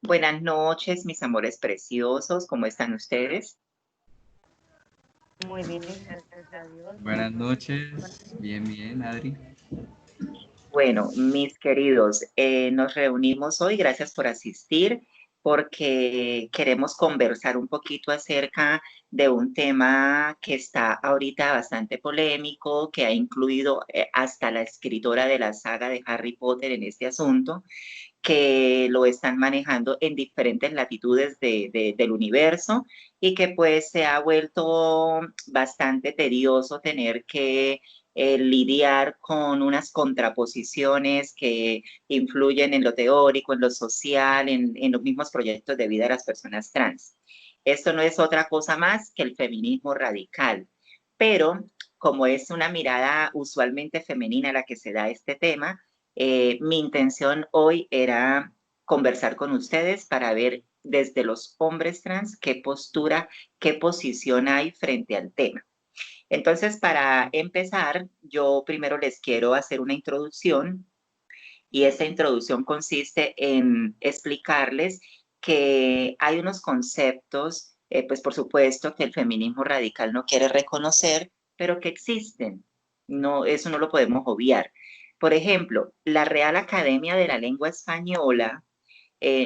Buenas noches, mis amores preciosos, ¿cómo están ustedes? Muy bien, gracias a Dios. Buenas noches, bien, bien, Adri. Bueno, mis queridos, nos reunimos hoy, gracias por asistir, porque queremos conversar un poquito acerca de un tema que está ahorita bastante polémico, que ha incluido hasta la escritora de la saga de Harry Potter en este asunto, que lo están manejando en diferentes latitudes del universo y que pues se ha vuelto bastante tedioso tener que lidiar con unas contraposiciones que influyen en lo teórico, en lo social, en los mismos proyectos de vida de las personas trans. Esto no es otra cosa más que el feminismo radical, pero como es una mirada usualmente femenina la que se da a este tema, mi intención hoy era conversar con ustedes para ver desde los hombres trans qué postura, qué posición hay frente al tema. Entonces, para empezar, yo primero les quiero hacer una introducción y esa introducción consiste en explicarles que hay unos conceptos, pues por supuesto que el feminismo radical no quiere reconocer, pero que existen. No, eso no lo podemos obviar. Por ejemplo, la Real Academia de la Lengua Española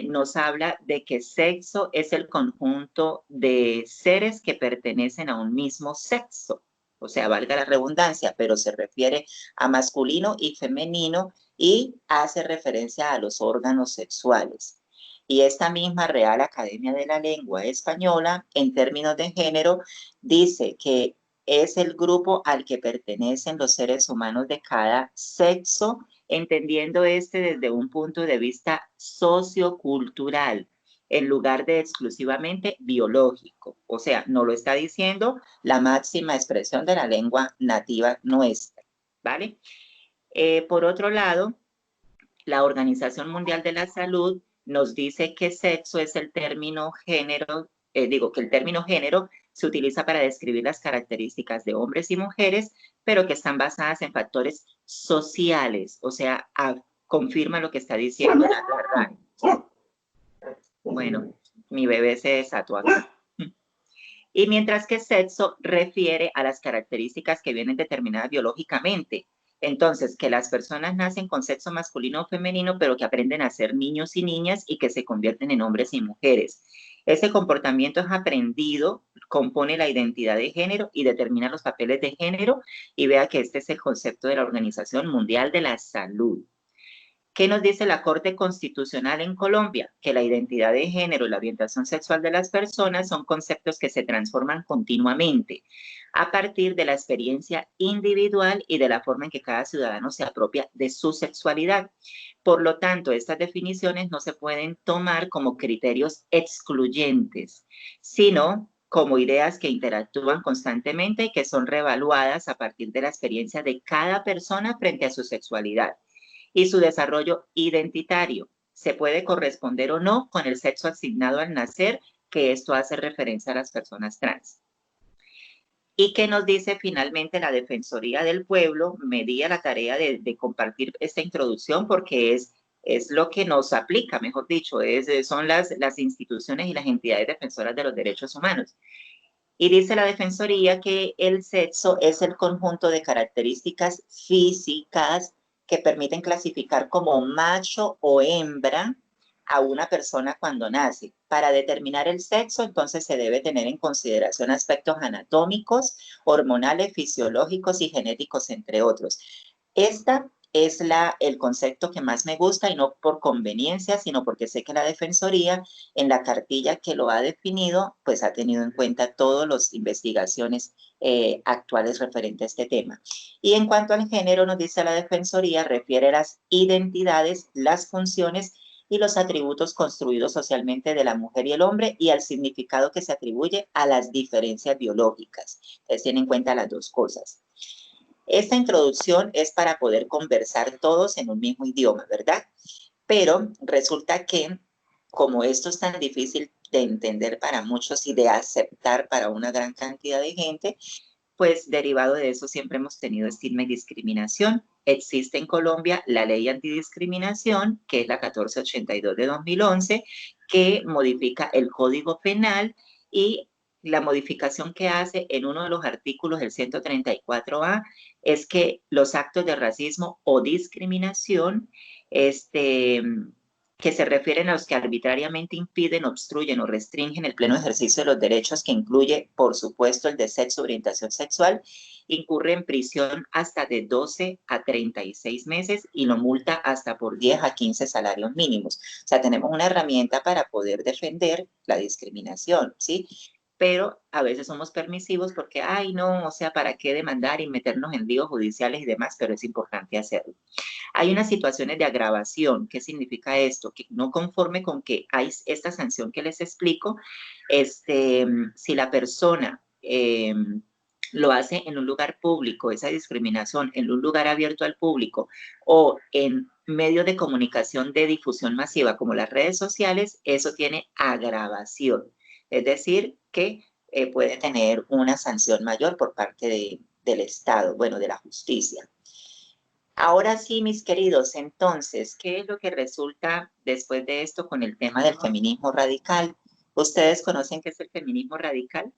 nos habla de que sexo es el conjunto de seres que pertenecen a un mismo sexo. O sea, valga la redundancia, pero se refiere a masculino y femenino y hace referencia a los órganos sexuales. Y esta misma Real Academia de la Lengua Española, en términos de género, dice que es el grupo al que pertenecen los seres humanos de cada sexo, entendiendo este desde un punto de vista sociocultural, en lugar de exclusivamente biológico. O sea, no lo está diciendo la máxima expresión de la lengua nativa nuestra, ¿vale? Por otro lado, la Organización Mundial de la Salud nos dice que sexo es el término género, que el término género se utiliza para describir las características de hombres y mujeres, pero que están basadas en factores sociales, o sea, confirma lo que está diciendo la RAE. Bueno, mi bebé se desató acá. Y mientras que sexo refiere a las características que vienen determinadas biológicamente. Entonces, que las personas nacen con sexo masculino o femenino, pero que aprenden a ser niños y niñas y que se convierten en hombres y mujeres. Ese comportamiento es aprendido, compone la identidad de género y determina los papeles de género. Y vea que este es el concepto de la Organización Mundial de la Salud. ¿Qué nos dice la Corte Constitucional en Colombia? Que la identidad de género y la orientación sexual de las personas son conceptos que se transforman continuamente a partir de la experiencia individual y de la forma en que cada ciudadano se apropia de su sexualidad. Por lo tanto, estas definiciones no se pueden tomar como criterios excluyentes, sino como ideas que interactúan constantemente y que son reevaluadas a partir de la experiencia de cada persona frente a su sexualidad y su desarrollo identitario. Se puede corresponder o no con el sexo asignado al nacer, que esto hace referencia a las personas trans. ¿Y qué nos dice finalmente la Defensoría del Pueblo? Me di a la tarea de compartir esta introducción porque es lo que nos aplica, mejor dicho, son las instituciones y las entidades defensoras de los derechos humanos. Y dice la Defensoría que el sexo es el conjunto de características físicas que permiten clasificar como macho o hembra a una persona cuando nace. Para determinar el sexo, entonces se debe tener en consideración aspectos anatómicos, hormonales, fisiológicos y genéticos, entre otros. Esta es el concepto que más me gusta y no por conveniencia, sino porque sé que la Defensoría en la cartilla que lo ha definido, pues ha tenido en cuenta todas las investigaciones actuales referentes a este tema. Y en cuanto al género, nos dice la Defensoría, refiere a las identidades, las funciones y los atributos construidos socialmente de la mujer y el hombre y al significado que se atribuye a las diferencias biológicas. Entonces, tienen en cuenta las dos cosas. Esta introducción es para poder conversar todos en un mismo idioma, ¿verdad? Pero resulta que, como esto es tan difícil de entender para muchos y de aceptar para una gran cantidad de gente, pues derivado de eso siempre hemos tenido estigma y discriminación. Existe en Colombia la ley antidiscriminación, que es la 1482 de 2011, que modifica el Código Penal y la modificación que hace en uno de los artículos del 134A es que los actos de racismo o discriminación, que se refieren a los que arbitrariamente impiden, obstruyen o restringen el pleno ejercicio de los derechos, que incluye, por supuesto, el de sexo, orientación sexual, incurre en prisión hasta de 12 a 36 meses y lo multa hasta por 10 a 15 salarios mínimos. O sea, tenemos una herramienta para poder defender la discriminación, ¿sí? Pero a veces somos permisivos porque, ay, no, o sea, ¿para qué demandar y meternos en líos judiciales y demás? Pero es importante hacerlo. Hay unas situaciones de agravación. ¿Qué significa esto? Que no conforme con que hay esta sanción que les explico, si la persona lo hace en un lugar público, esa discriminación en un lugar abierto al público o en medios de comunicación de difusión masiva como las redes sociales, eso tiene agravación. Es decir, que puede tener una sanción mayor por parte del Estado, bueno, de la justicia. Ahora sí, mis queridos, entonces, ¿qué es lo que resulta después de esto con el tema del feminismo radical? ¿Ustedes conocen qué es el feminismo radical?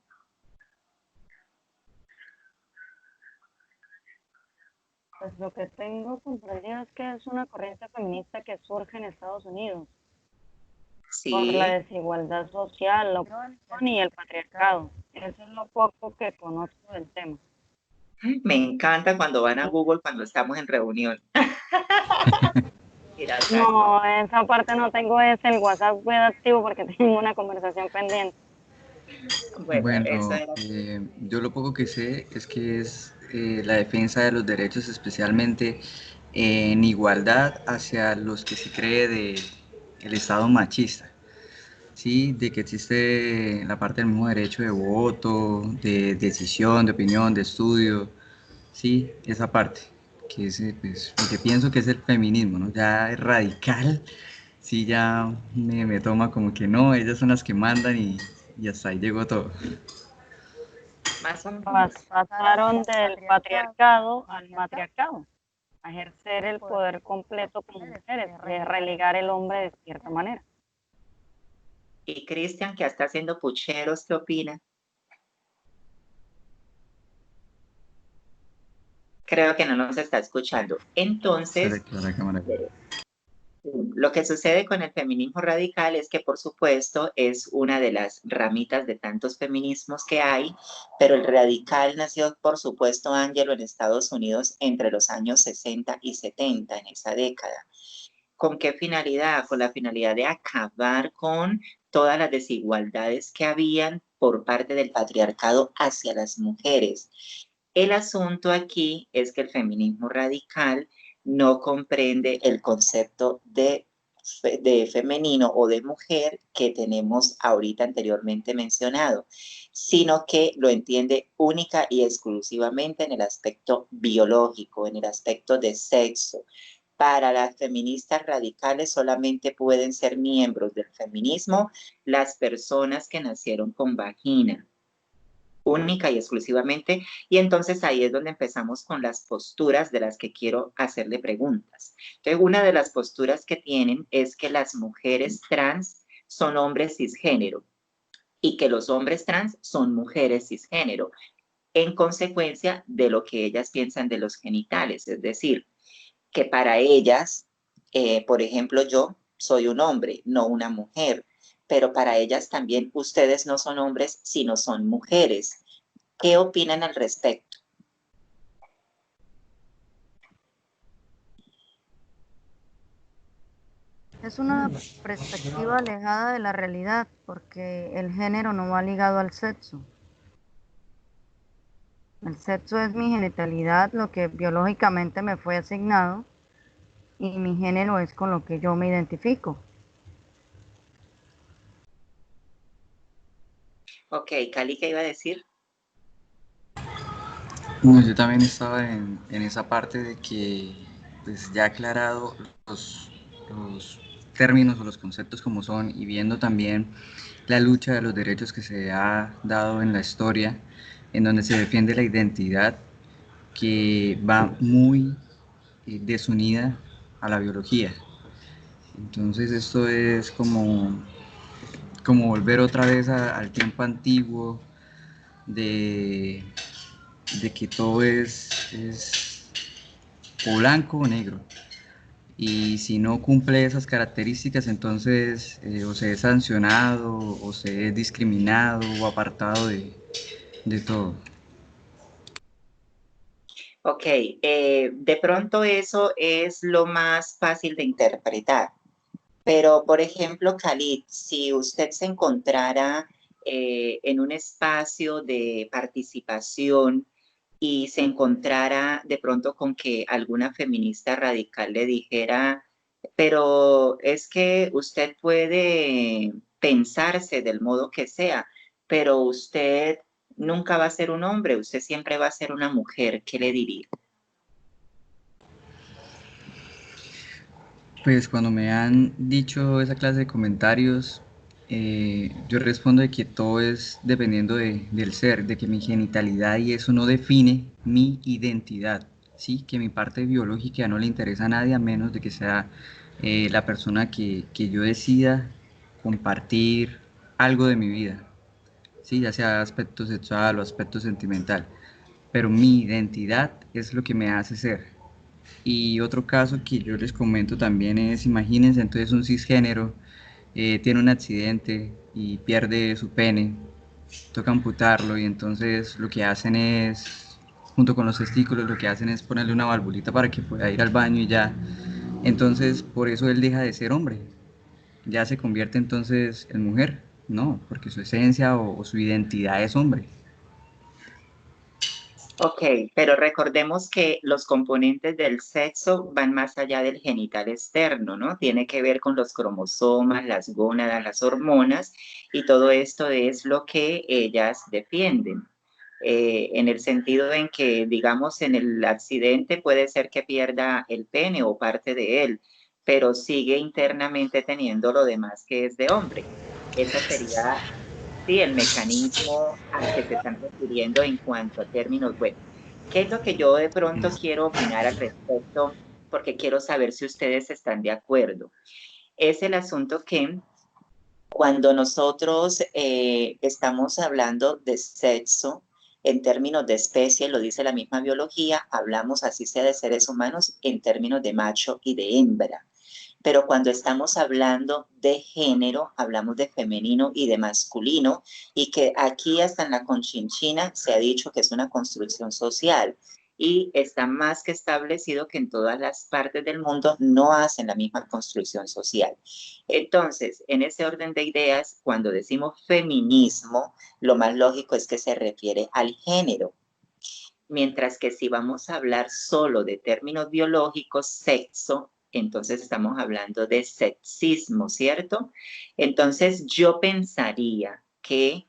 Pues lo que tengo comprendido es que es una corriente feminista que surge en Estados Unidos por la Sí, desigualdad social, la opresión y el patriarcado. Eso es lo poco que conozco del tema. me encanta cuando van a Google cuando estamos en reunión. Mira, No, esa parte no tengo, es el WhatsApp web activo porque tengo una conversación pendiente. bueno, eso Bueno, era. yo lo poco que sé es que es la defensa de los derechos, especialmente en igualdad hacia los que se cree de el Estado machista, ¿sí? De que existe la parte del mismo derecho de voto, de decisión, de opinión, de estudio, sí, esa parte, que es pues, lo que pienso que es el feminismo, ¿no? Ya es radical, sí, ya me toma como que no, ellas son las que mandan y hasta ahí llegó todo. Más o menos. Pasaron del patriarcado al matriarcado, a ejercer el poder completo como mujeres, de relegar el hombre de cierta manera. Y Cristian, que está haciendo pucheros, ¿qué opina? Creo que no nos está escuchando. Entonces, Correcto, la cámara. lo que sucede con el feminismo radical es que, por supuesto, es una de las ramitas de tantos feminismos que hay, pero el radical nació, por supuesto, Ángelo, en Estados Unidos entre los años 60 y 70, en esa década. ¿Con qué finalidad? Con la finalidad de acabar con todas las desigualdades que habían por parte del patriarcado hacia las mujeres. El asunto aquí es que el feminismo radical no comprende el concepto de femenino o de mujer que tenemos ahorita anteriormente mencionado, sino que lo entiende única y exclusivamente en el aspecto biológico, en el aspecto de sexo. Para las feministas radicales solamente pueden ser miembros del feminismo las personas que nacieron con vagina, única y exclusivamente, y entonces ahí es donde empezamos con las posturas de las que quiero hacerle preguntas. Entonces, una de las posturas que tienen es que las mujeres trans son hombres cisgénero y que los hombres trans son mujeres cisgénero, en consecuencia de lo que ellas piensan de los genitales, es decir, que para ellas, por ejemplo, yo soy un hombre, no una mujer, pero para ellas también ustedes no son hombres, sino son mujeres. ¿Qué opinan al respecto? Es una perspectiva alejada de la realidad porque el género no va ligado al sexo. El sexo es mi genitalidad, lo que biológicamente me fue asignado, y mi género es con lo que yo me identifico. Ok, Cali, ¿qué iba a decir? Bueno, yo también estaba en esa parte de que, pues ya aclarado los términos o los conceptos como son y viendo también la lucha de los derechos que se ha dado en la historia, en donde se defiende la identidad que va muy desunida a la biología. Entonces esto es como como volver otra vez al tiempo antiguo de que todo es o blanco o negro. Y si no cumple esas características, entonces o se es sancionado, o se es discriminado o apartado de todo. Ok, de pronto eso es lo más fácil de interpretar. Pero, por ejemplo, Khalid, si usted se encontrara en un espacio de participación y se encontrara de pronto con que alguna feminista radical le dijera, pero es que usted puede pensarse del modo que sea, pero usted nunca va a ser un hombre, usted siempre va a ser una mujer, ¿qué le diría? Pues cuando me han dicho esa clase de comentarios, yo respondo de que todo es dependiendo del ser, de que mi genitalidad y eso no define mi identidad, ¿sí? Que mi parte biológica no le interesa a nadie a menos de que sea la persona que yo decida compartir algo de mi vida, ¿sí? Ya sea aspecto sexual o aspecto sentimental, pero mi identidad es lo que me hace ser. Y otro caso que yo les comento también es, imagínense entonces un cisgénero tiene un accidente y pierde su pene, toca amputarlo y entonces lo que hacen es, junto con los testículos, lo que hacen es ponerle una valvulita para que pueda ir al baño y ya. Entonces por eso él deja de ser hombre, ya se convierte entonces en mujer, no, porque su esencia o su identidad es hombre. Ok, pero recordemos que los componentes del sexo van más allá del genital externo, ¿no? Tiene que ver con los cromosomas, las gónadas, las hormonas, y todo esto es lo que ellas defienden. En el sentido en que, digamos, en el accidente puede ser que pierda el pene o parte de él, pero sigue internamente teniendo lo demás que es de hombre. Esa sería, sí, el mecanismo al que se están refiriendo en cuanto a términos. Bueno, ¿qué es lo que yo de pronto quiero opinar al respecto? Porque quiero saber si ustedes están de acuerdo. Es el asunto que cuando nosotros estamos hablando de sexo en términos de especie, lo dice la misma biología, hablamos así sea de seres humanos en términos de macho y de hembra. Pero cuando estamos hablando de género, hablamos de femenino y de masculino, y que aquí hasta en la Conchinchina se ha dicho que es una construcción social. Y está más que establecido que en todas las partes del mundo no hacen la misma construcción social. Entonces, en ese orden de ideas, cuando decimos feminismo, lo más lógico es que se refiere al género. Mientras que si vamos a hablar solo de términos biológicos, sexo, entonces estamos hablando de sexismo, ¿cierto? Entonces yo pensaría que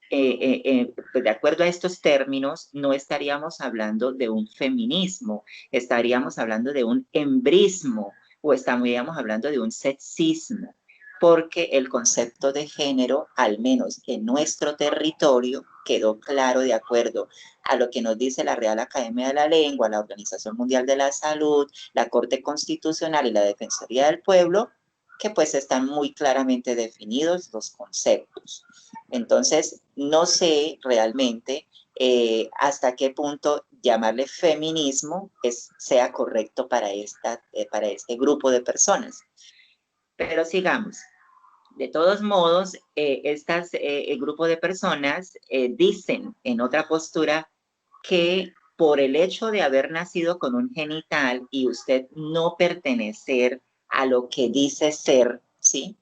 pues de acuerdo a estos términos, no estaríamos hablando de un feminismo, estaríamos hablando de un embrismo o estaríamos hablando de un sexismo, porque el concepto de género, al menos en nuestro territorio, quedó claro de acuerdo a lo que nos dice la Real Academia de la Lengua, la Organización Mundial de la Salud, la Corte Constitucional y la Defensoría del Pueblo, que pues están muy claramente definidos los conceptos. Entonces, no sé realmente hasta qué punto llamarle feminismo sea correcto para este grupo de personas. Pero sigamos. De todos modos, el grupo de personas dicen en otra postura que por el hecho de haber nacido con un genital y usted no pertenecer a lo que dice ser, ¿sí?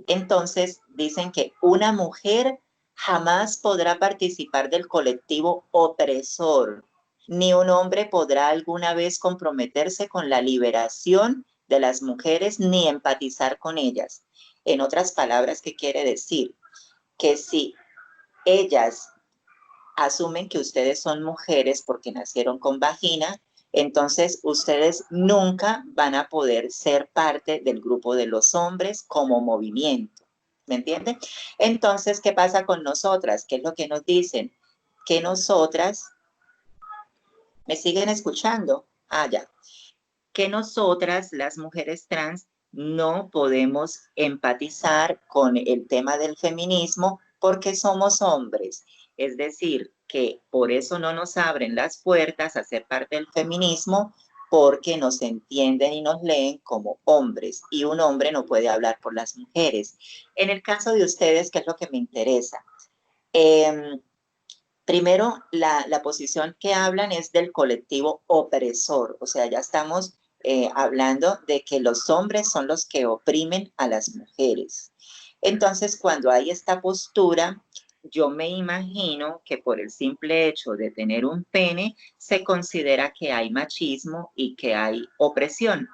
Entonces dicen que una mujer jamás podrá participar del colectivo opresor, ni un hombre podrá alguna vez comprometerse con la liberación de las mujeres ni empatizar con ellas. En otras palabras, ¿qué quiere decir? Que si ellas asumen que ustedes son mujeres porque nacieron con vagina, entonces ustedes nunca van a poder ser parte del grupo de los hombres como movimiento. ¿Me entienden? Entonces, ¿qué pasa con nosotras? ¿Qué es lo que nos dicen? Que nosotras, ¿me siguen escuchando? Ah, ya. Que nosotras, las mujeres trans, no podemos empatizar con el tema del feminismo porque somos hombres. Es decir, que por eso no nos abren las puertas a ser parte del feminismo, porque nos entienden y nos leen como hombres, y un hombre no puede hablar por las mujeres. En el caso de ustedes, ¿qué es lo que me interesa? Primero, la posición que hablan es del colectivo opresor, o sea, ya estamos hablando de que los hombres son los que oprimen a las mujeres. Entonces, cuando hay esta postura, yo me imagino que por el simple hecho de tener un pene, se considera que hay machismo y que hay opresión.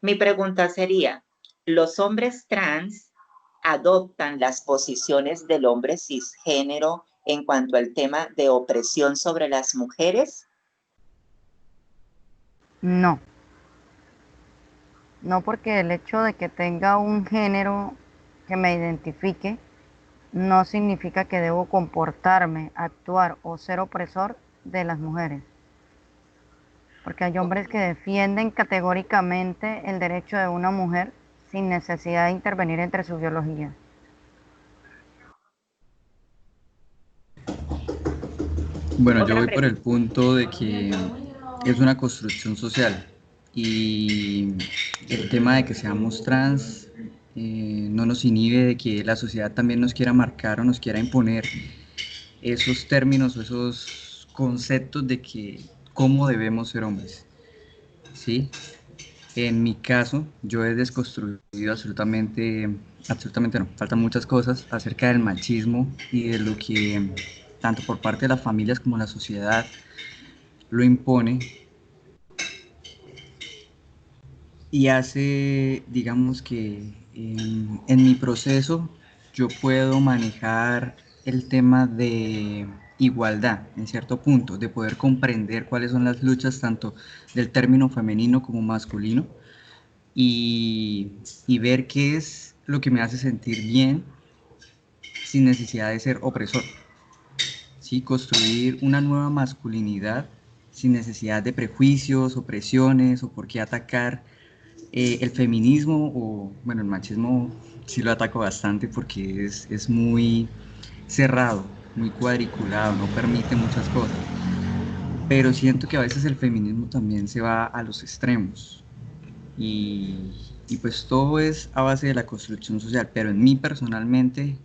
Mi pregunta sería, ¿los hombres trans adoptan las posiciones del hombre cisgénero en cuanto al tema de opresión sobre las mujeres? No, no, porque el hecho de que tenga un género que me identifique no significa que debo comportarme, actuar o ser opresor de las mujeres. Porque hay hombres que defienden categóricamente el derecho de una mujer sin necesidad de intervenir entre su biología. Bueno, yo voy por el punto de que es una construcción social y el tema de que seamos trans no nos inhibe de que la sociedad también nos quiera marcar o nos quiera imponer esos términos o esos conceptos de que cómo debemos ser hombres, ¿sí? En mi caso, yo he desconstruido absolutamente no, faltan muchas cosas acerca del machismo y de lo que tanto por parte de las familias como la sociedad lo impone y hace, digamos que en mi proceso yo puedo manejar el tema de igualdad en cierto punto, de poder comprender cuáles son las luchas tanto del término femenino como masculino y ver qué es lo que me hace sentir bien sin necesidad de ser opresor. ¿Sí? Construir una nueva masculinidad sin necesidad de prejuicios, opresiones o por qué atacar el feminismo o, bueno, el machismo sí lo ataco bastante porque es muy cerrado, muy cuadriculado, no permite muchas cosas. Pero siento que a veces el feminismo también se va a los extremos y pues todo es a base de la construcción social, pero en mí personalmente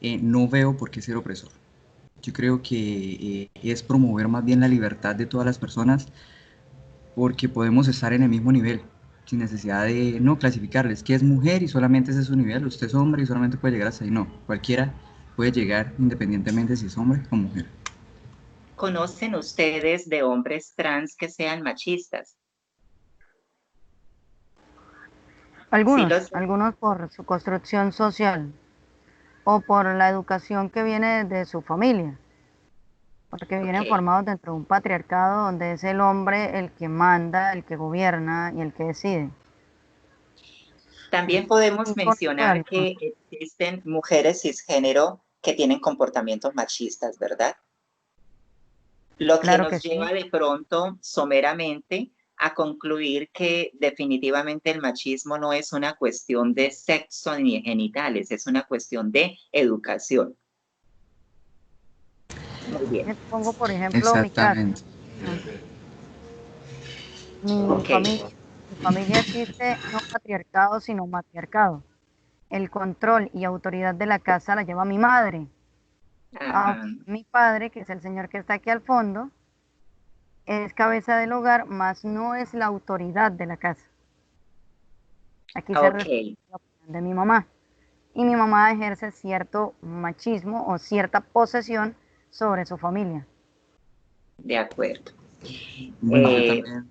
no veo por qué ser opresor. Yo creo que es promover más bien la libertad de todas las personas porque podemos estar en el mismo nivel sin necesidad de no clasificarles que es mujer y solamente ese es su nivel, usted es hombre y solamente puede llegar hasta ahí. No, cualquiera puede llegar independientemente si es hombre o mujer. ¿Conocen ustedes de hombres trans que sean machistas? Sí, Algunos por su construcción social o por la educación que viene de su familia, porque vienen ok. formados dentro de un patriarcado donde es el hombre el que manda, el que gobierna y el que decide. También podemos Y conozco de mencionar algunos. que existen mujeres cisgénero que tienen comportamientos machistas, ¿verdad? Lo que Claro que nos sí, lleva de pronto someramente a concluir que definitivamente el machismo no es una cuestión de sexo ni genitales, es una cuestión de educación. Muy bien, les pongo por ejemplo mi caso. Exactamente. Mi ok. familia, mi familia existe no patriarcado, sino matriarcado. El control y autoridad de la casa la lleva mi madre. Ajá, Mi padre, que es el señor que está aquí al fondo, es cabeza del hogar, más no es la autoridad de la casa. Aquí se ok, respeta la opinión de mi mamá. Y mi mamá ejerce cierto machismo o cierta posesión sobre su familia. de acuerdo. Bueno, yo también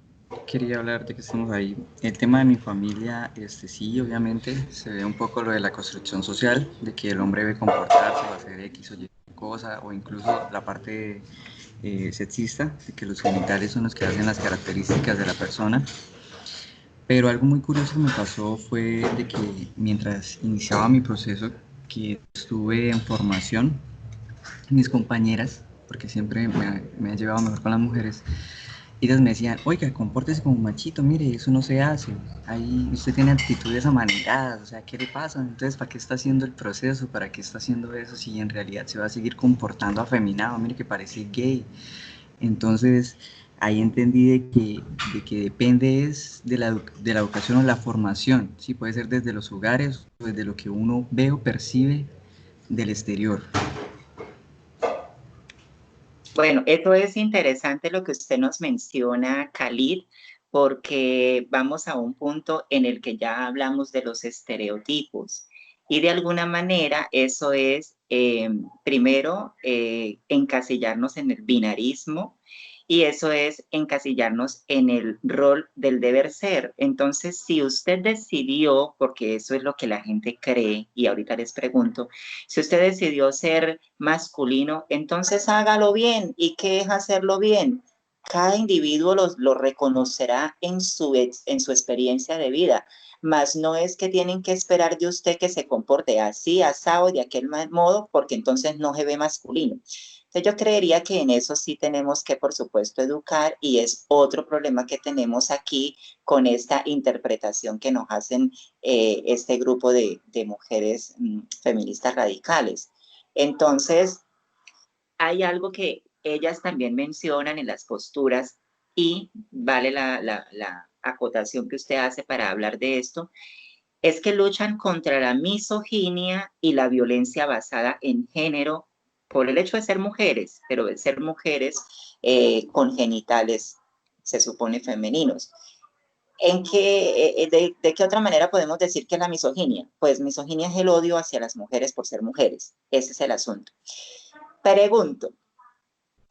quería hablar de que estamos ahí. El tema de mi familia, sí, obviamente, se ve un poco lo de la construcción social, de que el hombre debe comportarse o hacer X o Y cosa, o incluso la parte sexista, de que los genitales son los que hacen las características de la persona. Pero algo muy curioso que me pasó fue de que mientras iniciaba mi proceso, que estuve en formación, mis compañeras, porque siempre me ha llevado mejor con las mujeres, ellas me decían, oiga, compórtese como machito, mire, eso no se hace, ahí usted tiene actitudes amaneradas, o sea, ¿qué le pasa? Entonces, ¿para qué está haciendo el proceso? ¿Para qué está haciendo eso si en realidad se va a seguir comportando afeminado? Mire que parece gay. Entonces, ahí entendí de que depende es de la educación o la formación, ¿sí? Puede ser desde los hogares o desde lo que uno ve o percibe del exterior. Bueno, esto es interesante lo que usted nos menciona, Khalid, porque vamos a un punto en el que ya hablamos de los estereotipos y de alguna manera eso es, primero, encasillarnos en el binarismo y eso es encasillarnos en el rol del deber ser. Entonces, si usted decidió, porque eso es lo que la gente cree, y ahorita les pregunto, si usted decidió ser masculino, entonces hágalo bien. ¿Y qué es hacerlo bien? Cada individuo lo reconocerá en su experiencia de vida, mas no es que tienen que esperar de usted que se comporte así, asado, de aquel modo, porque entonces no se ve masculino. Entonces yo creería que en eso sí tenemos que, por supuesto, educar y es otro problema que tenemos aquí con esta interpretación que nos hacen este grupo de mujeres feministas radicales. Entonces, hay algo que ellas también mencionan en las posturas y vale la acotación que usted hace para hablar de esto, es que luchan contra la misoginia y la violencia basada en género por el hecho de ser mujeres, pero de ser mujeres con genitales, se supone, femeninos. ¿De qué otra manera podemos decir que es la misoginia? Pues misoginia es el odio hacia las mujeres por ser mujeres. Ese es el asunto. Pregunto,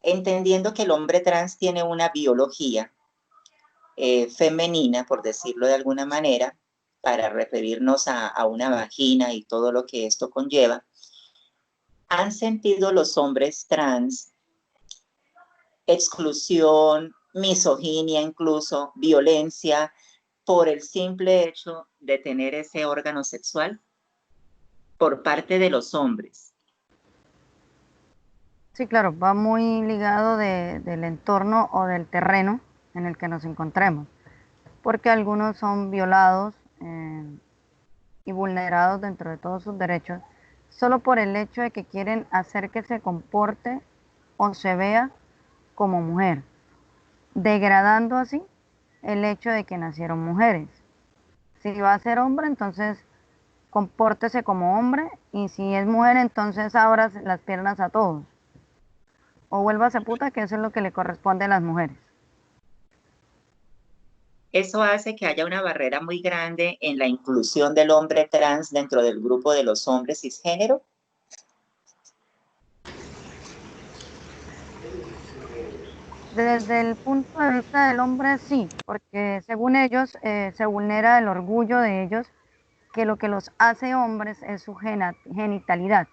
entendiendo que el hombre trans tiene una biología femenina, por decirlo de alguna manera, para referirnos a una vagina y todo lo que esto conlleva, ¿han sentido los hombres trans exclusión, misoginia incluso, violencia, por el simple hecho de tener ese órgano sexual por parte de los hombres? Sí, claro, va muy ligado del entorno o del terreno en el que nos encontremos, porque algunos son violados y vulnerados dentro de todos sus derechos, solo por el hecho de que quieren hacer que se comporte o se vea como mujer, degradando así el hecho de que nacieron mujeres. Si va a ser hombre, entonces compórtese como hombre, y si es mujer, entonces abra las piernas a todos. O vuélvase puta, que eso es lo que le corresponde a las mujeres. Eso hace que haya una barrera muy grande en la inclusión del hombre trans dentro del grupo de los hombres cisgénero. Desde el punto de vista del hombre, sí, porque según ellos se vulnera el orgullo de ellos, que lo que los hace hombres es su genitalidad,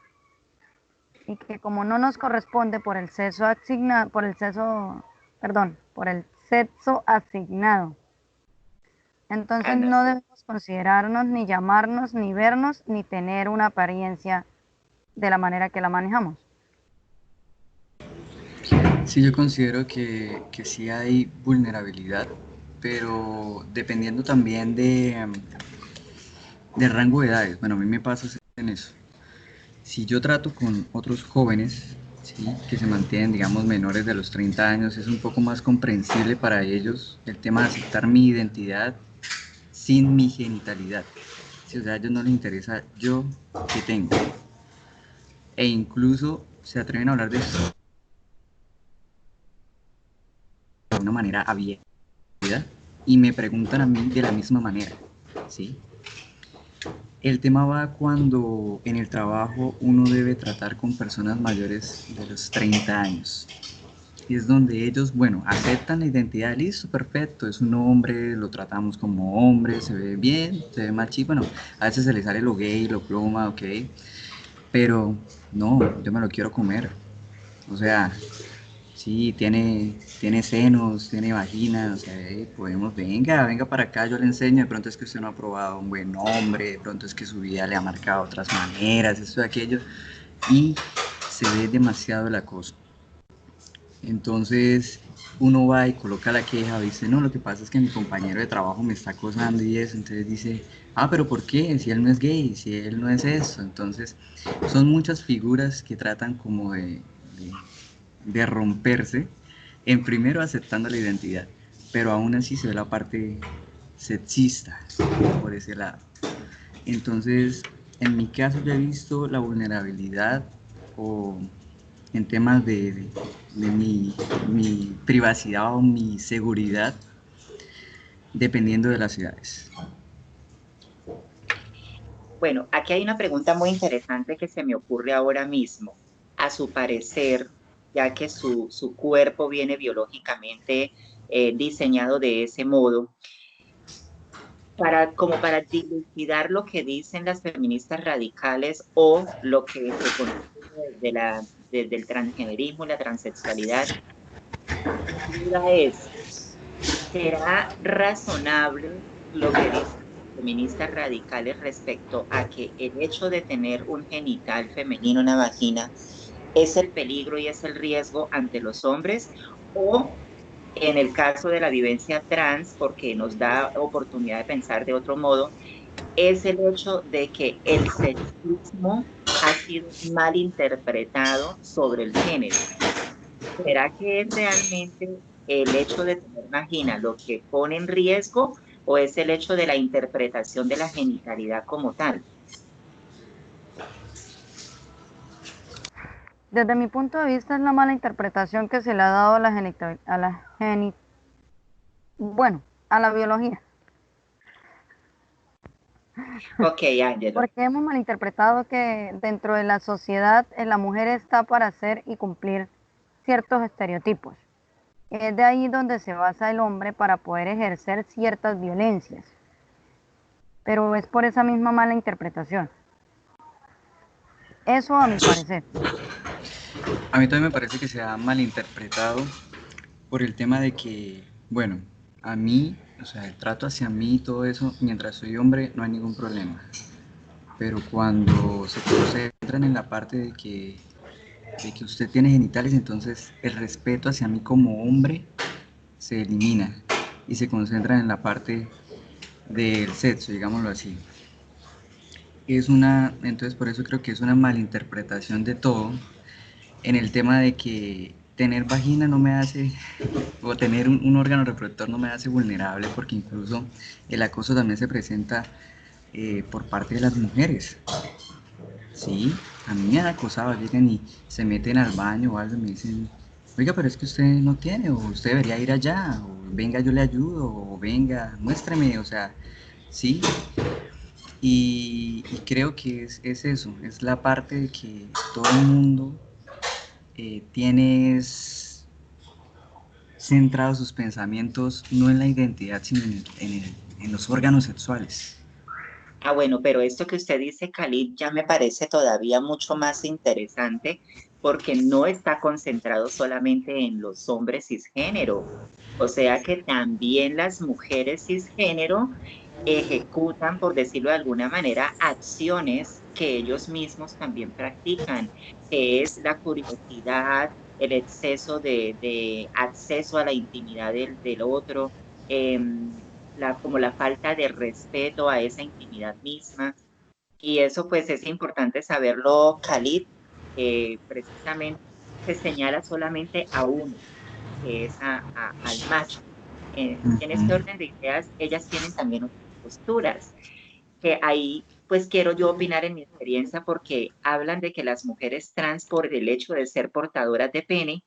y que como no nos corresponde por el sexo asignado, por el sexo asignado, entonces no debemos considerarnos, ni llamarnos, ni vernos, ni tener una apariencia de la manera que la manejamos. Sí, yo considero que sí hay vulnerabilidad, pero dependiendo también de rango de edades. Bueno, a mí me pasa en eso. Si yo trato con otros jóvenes, ¿sí?, que se mantienen, digamos, menores de los 30 años, es un poco más comprensible para ellos el tema de aceptar mi identidad sin mi genitalidad. ¿Sí? O sea, a ellos no les interesa yo que tengo. E incluso se atreven a hablar de eso de una manera abierta y me preguntan a mí de la misma manera, ¿sí? El tema va cuando en el trabajo uno debe tratar con personas mayores de los 30 años. Y es donde ellos, bueno, aceptan la identidad, listo, perfecto, es un hombre, lo tratamos como hombre, se ve bien, se ve mal chico, bueno, a veces se le sale lo gay, lo pluma, ok, pero no, yo me lo quiero comer. O sea, sí, tiene senos, tiene vagina, o sea, podemos, venga para acá, yo le enseño, de pronto es que usted no ha probado un buen hombre, de pronto es que su vida le ha marcado otras maneras, esto y aquello, y se ve demasiado el acoso. Entonces, uno va y coloca la queja, dice, no, lo que pasa es que mi compañero de trabajo me está acosando y eso, entonces dice, ah, pero ¿por qué? Si él no es gay, si él no es eso, entonces son muchas figuras que tratan como de romperse, en primero aceptando la identidad, pero aún así se ve la parte sexista por ese lado. Entonces, en mi caso yo he visto la vulnerabilidad o en temas de mi privacidad o mi seguridad dependiendo de las ciudades. Bueno, aquí hay una pregunta muy interesante que se me ocurre ahora mismo. A su parecer, ya que su cuerpo viene biológicamente diseñado de ese modo, como para dilucidar lo que dicen las feministas radicales o lo que se conoce desde el transgenerismo y la transexualidad, mi duda es, ¿será razonable lo que dicen las feministas radicales respecto a que el hecho de tener un genital femenino, una vagina, es el peligro y es el riesgo ante los hombres? ¿O en el caso de la vivencia trans, porque nos da oportunidad de pensar de otro modo, es el hecho de que el sexismo ha sido mal interpretado sobre el género? ¿Será que es realmente el hecho de tener vagina lo que pone en riesgo o es el hecho de la interpretación de la genitalidad como tal? Desde mi punto de vista es la mala interpretación que se le ha dado a bueno, a la biología. Ok, Ángelo. Porque hemos malinterpretado que dentro de la sociedad la mujer está para hacer y cumplir ciertos estereotipos. Es de ahí donde se basa el hombre para poder ejercer ciertas violencias. Pero es por esa misma mala interpretación. Eso a mi parecer. A mí también me parece que se ha malinterpretado por el tema de que, bueno, a mí, o sea, el trato hacia mí y todo eso, mientras soy hombre, no hay ningún problema. Pero cuando se concentran en la parte de que usted tiene genitales, entonces el respeto hacia mí como hombre se elimina y se concentran en la parte del sexo, digámoslo así. Entonces por eso creo que es una malinterpretación de todo en el tema de que tener vagina no me hace, o tener un órgano reproductor no me hace vulnerable, porque incluso el acoso también se presenta por parte de las mujeres. Sí, a mí me han acosado, llegan y se meten al baño o algo y me dicen, oiga, pero es que usted no tiene, o usted debería ir allá, o venga, yo le ayudo, o venga, muéstreme, o sea, sí. Y creo que es eso, es la parte de que todo el mundo tiene centrados sus pensamientos no en la identidad, sino en los órganos sexuales. Ah, bueno, pero esto que usted dice, Khalid, ya me parece todavía mucho más interesante porque no está concentrado solamente en los hombres cisgénero. O sea que también las mujeres cisgénero ejecutan, por decirlo de alguna manera, acciones que ellos mismos también practican, que es la curiosidad, el exceso de acceso a la intimidad del otro, como la falta de respeto a esa intimidad misma. Y eso pues es importante saberlo, Khalid, precisamente se señala solamente a uno, que es al macho. En este Ujú. orden de ideas, ellas tienen también otras posturas, que ahí pues quiero yo opinar en mi experiencia porque hablan de que las mujeres trans, por el hecho de ser portadoras de pene,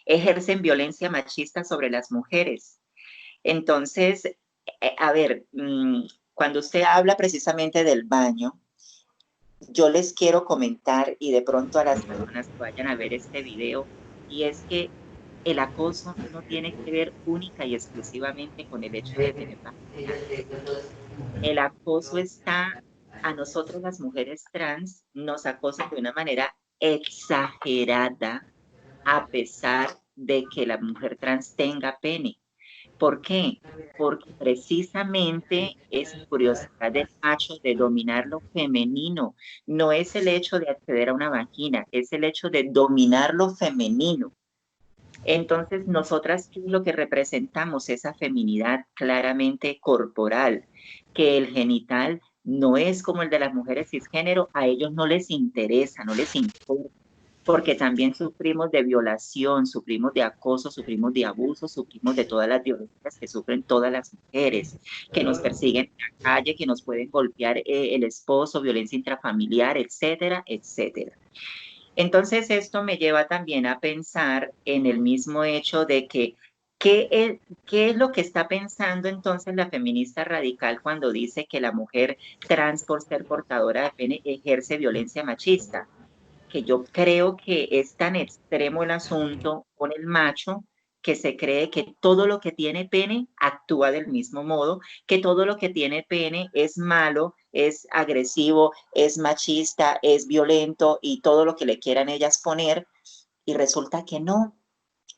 ejercen violencia machista sobre las mujeres. Entonces, a ver, cuando usted habla precisamente del baño, yo les quiero comentar y de pronto a las personas que vayan a ver este video, y es que el acoso no tiene que ver única y exclusivamente con el hecho de tener vagina. El acoso está, a nosotros las mujeres trans nos acosan de una manera exagerada a pesar de que la mujer trans tenga pene. ¿Por qué? Porque precisamente esa curiosidad del macho de dominar lo femenino no es el hecho de acceder a una vagina, es el hecho de dominar lo femenino. Entonces, nosotras, ¿qué es lo que representamos? Esa feminidad claramente corporal, que el genital no es como el de las mujeres cisgénero, a ellos no les interesa, no les importa, porque también sufrimos de violación, sufrimos de acoso, sufrimos de abuso, sufrimos de todas las violencias que sufren todas las mujeres, que nos persiguen en la calle, que nos pueden golpear el esposo, violencia intrafamiliar, etcétera, etcétera. Entonces, esto me lleva también a pensar en el mismo hecho de que, ¿qué es lo que está pensando entonces la feminista radical cuando dice que la mujer trans, por ser portadora de pene, ejerce violencia machista? Que yo creo que es tan extremo el asunto con el macho que se cree que todo lo que tiene pene actúa del mismo modo, que todo lo que tiene pene es malo, es agresivo, es machista, es violento y todo lo que le quieran ellas poner, y resulta que no,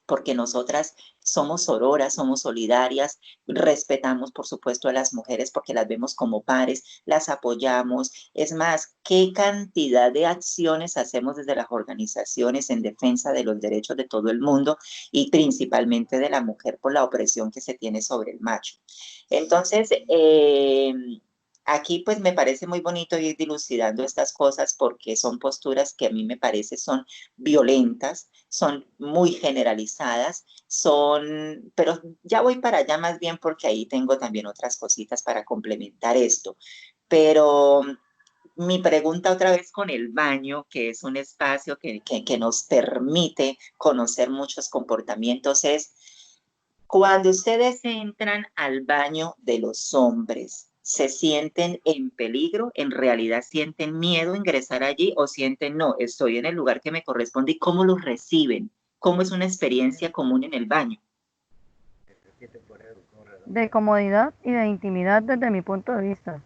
porque nosotras somos sororas, somos solidarias, respetamos por supuesto a las mujeres porque las vemos como pares, las apoyamos. Es más, qué cantidad de acciones hacemos desde las organizaciones en defensa de los derechos de todo el mundo y principalmente de la mujer por la opresión que se tiene sobre el macho. Entonces, aquí pues me parece muy bonito ir dilucidando estas cosas porque son posturas que a mí me parece son violentas, son muy generalizadas, pero ya voy para allá más bien porque ahí tengo también otras cositas para complementar esto. Pero mi pregunta otra vez con el baño, que es un espacio que nos permite conocer muchos comportamientos, es cuando ustedes entran al baño de los hombres, ¿se sienten en peligro? ¿En realidad sienten miedo a ingresar allí o sienten, no, estoy en el lugar que me corresponde? ¿Y cómo los reciben? ¿Cómo es una experiencia común en el baño? De comodidad y de intimidad desde mi punto de vista.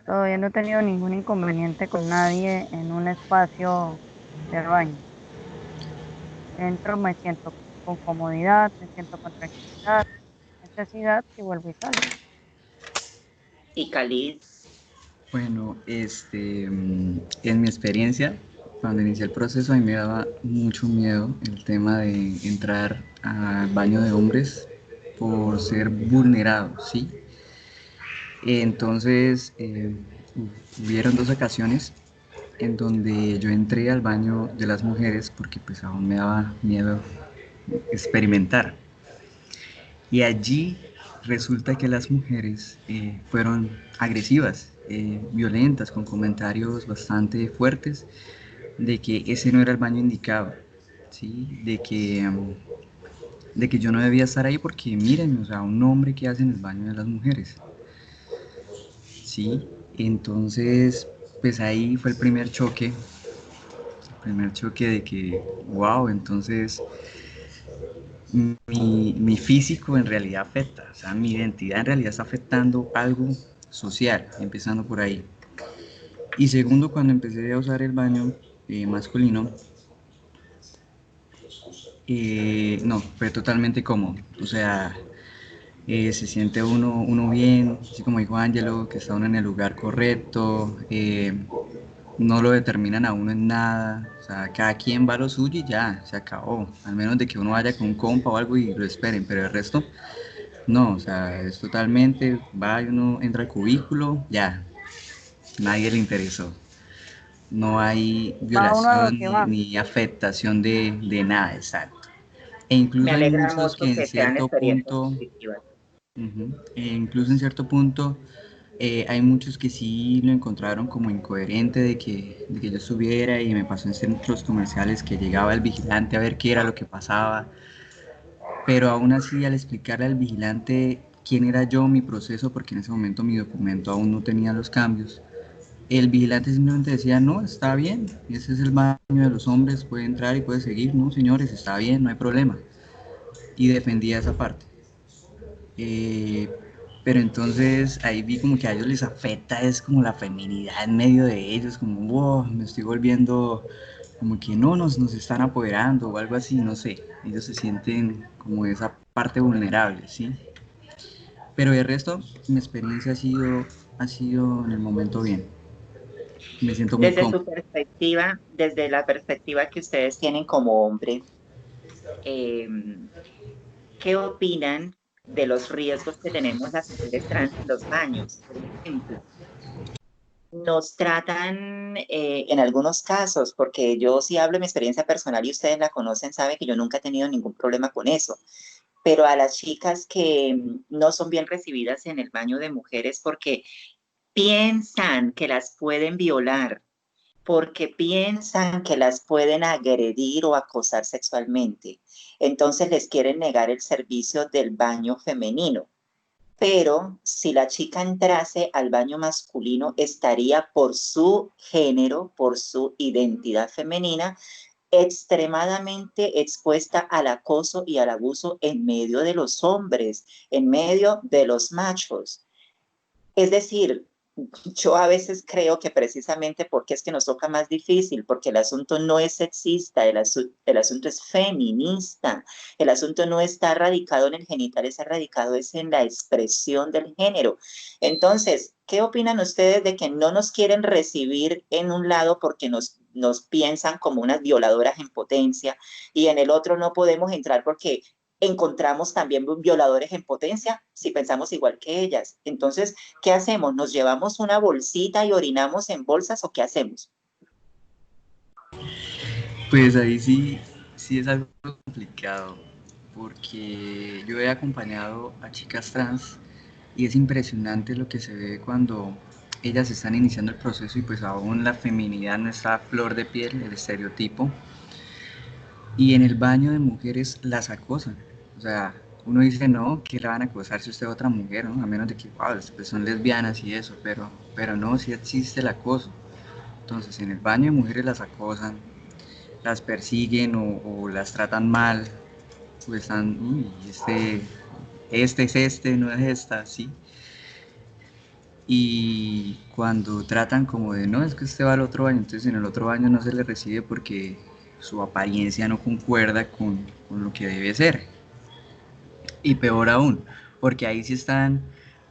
Todavía no he tenido ningún inconveniente con nadie en un espacio de baño. Entro, me siento con comodidad, me siento con tranquilidad, necesidad y vuelvo y salgo. Y Khalid, Bueno, en mi experiencia, cuando inicié el proceso, a mí me daba mucho miedo el tema de entrar al baño de hombres por ser vulnerado, ¿sí? Entonces, hubieron dos ocasiones en donde yo entré al baño de las mujeres porque pues aún me daba miedo experimentar. Y allí resulta que las mujeres fueron agresivas, violentas, con comentarios bastante fuertes de que ese no era el baño indicado, ¿sí? De que yo no debía estar ahí porque miren, o sea, un hombre que hace en el baño de las mujeres, ¿sí? Entonces, pues ahí fue el primer choque de que, wow, entonces mi físico en realidad afecta, o sea, mi identidad en realidad está afectando algo social, empezando por ahí. Y segundo, cuando empecé a usar el baño masculino, no, fue totalmente cómodo, o sea, se siente uno bien, así como dijo Ángelo, que está uno en el lugar correcto, no lo determinan a uno en nada, o sea, cada quien va a lo suyo y ya, se acabó, al menos de que uno vaya con un compa o algo y lo esperen, pero el resto no, o sea, es totalmente, va y uno entra al cubículo, ya, nadie le interesó. No hay Va uno a lo violación que ni, va. ni afectación de nada, exacto. E me incluso hay alegra muchos mucho que en que sean cierto experiencias punto, positivas. incluso en cierto punto, hay muchos que sí lo encontraron como incoherente de que yo estuviera y me pasó en centros comerciales que llegaba el vigilante a ver qué era lo que pasaba, pero aún así al explicarle al vigilante quién era yo, mi proceso, porque en ese momento mi documento aún no tenía los cambios, el vigilante simplemente decía, no, está bien, ese es el baño de los hombres, puede entrar y puede seguir, no, señores, está bien, no hay problema. Y defendía esa parte. Eh, pero entonces ahí vi como que a ellos les afecta, es como la feminidad en medio de ellos, como, wow, me estoy volviendo como que no nos están apoderando o algo así, no sé. Ellos se sienten como esa parte vulnerable, ¿sí? Pero de resto, mi experiencia ha sido en el momento bien. Me siento muy Desde cómodo. su perspectiva, desde la perspectiva que ustedes tienen como hombre, eh, ¿qué opinan de los riesgos que tenemos las mujeres trans en los baños? Por ejemplo, nos tratan en algunos casos, porque yo sí hablo de mi experiencia personal y ustedes la conocen, saben que yo nunca he tenido ningún problema con eso, pero a las chicas que no son bien recibidas en el baño de mujeres porque piensan que las pueden violar, porque piensan que las pueden agredir o acosar sexualmente. Entonces les quieren negar el servicio del baño femenino. Pero si la chica entrase al baño masculino, estaría por su género, por su identidad femenina, extremadamente expuesta al acoso y al abuso en medio de los hombres, en medio de los machos. Es decir, yo a veces creo que precisamente porque es que nos toca más difícil, porque el asunto no es sexista, el asunto es feminista, el asunto no está radicado en el genital, está radicado es en la expresión del género. Entonces, ¿qué opinan ustedes de que no nos quieren recibir en un lado porque nos piensan como unas violadoras en potencia y en el otro no podemos entrar porque encontramos también violadores en potencia si pensamos igual que ellas? Entonces, ¿qué hacemos? ¿Nos llevamos una bolsita y orinamos en bolsas o qué hacemos? Pues ahí sí, sí es algo complicado, porque yo he acompañado a chicas trans y es impresionante lo que se ve cuando ellas están iniciando el proceso y pues aún la feminidad no está a flor de piel, el estereotipo, y en el baño de mujeres las acosan. O sea, uno dice, no, que la van a acosar si usted es otra mujer, ¿no? A menos de que pues son lesbianas y eso, pero no, sí existe el acoso. Entonces, en el baño de mujeres las acosan, las persiguen o las tratan mal, pues están, uy, este es este, no es esta, sí. Y cuando tratan como de, no, es que usted va al otro baño, entonces en el otro baño no se le recibe porque su apariencia no concuerda con lo que debe ser. Y peor aún, porque ahí sí están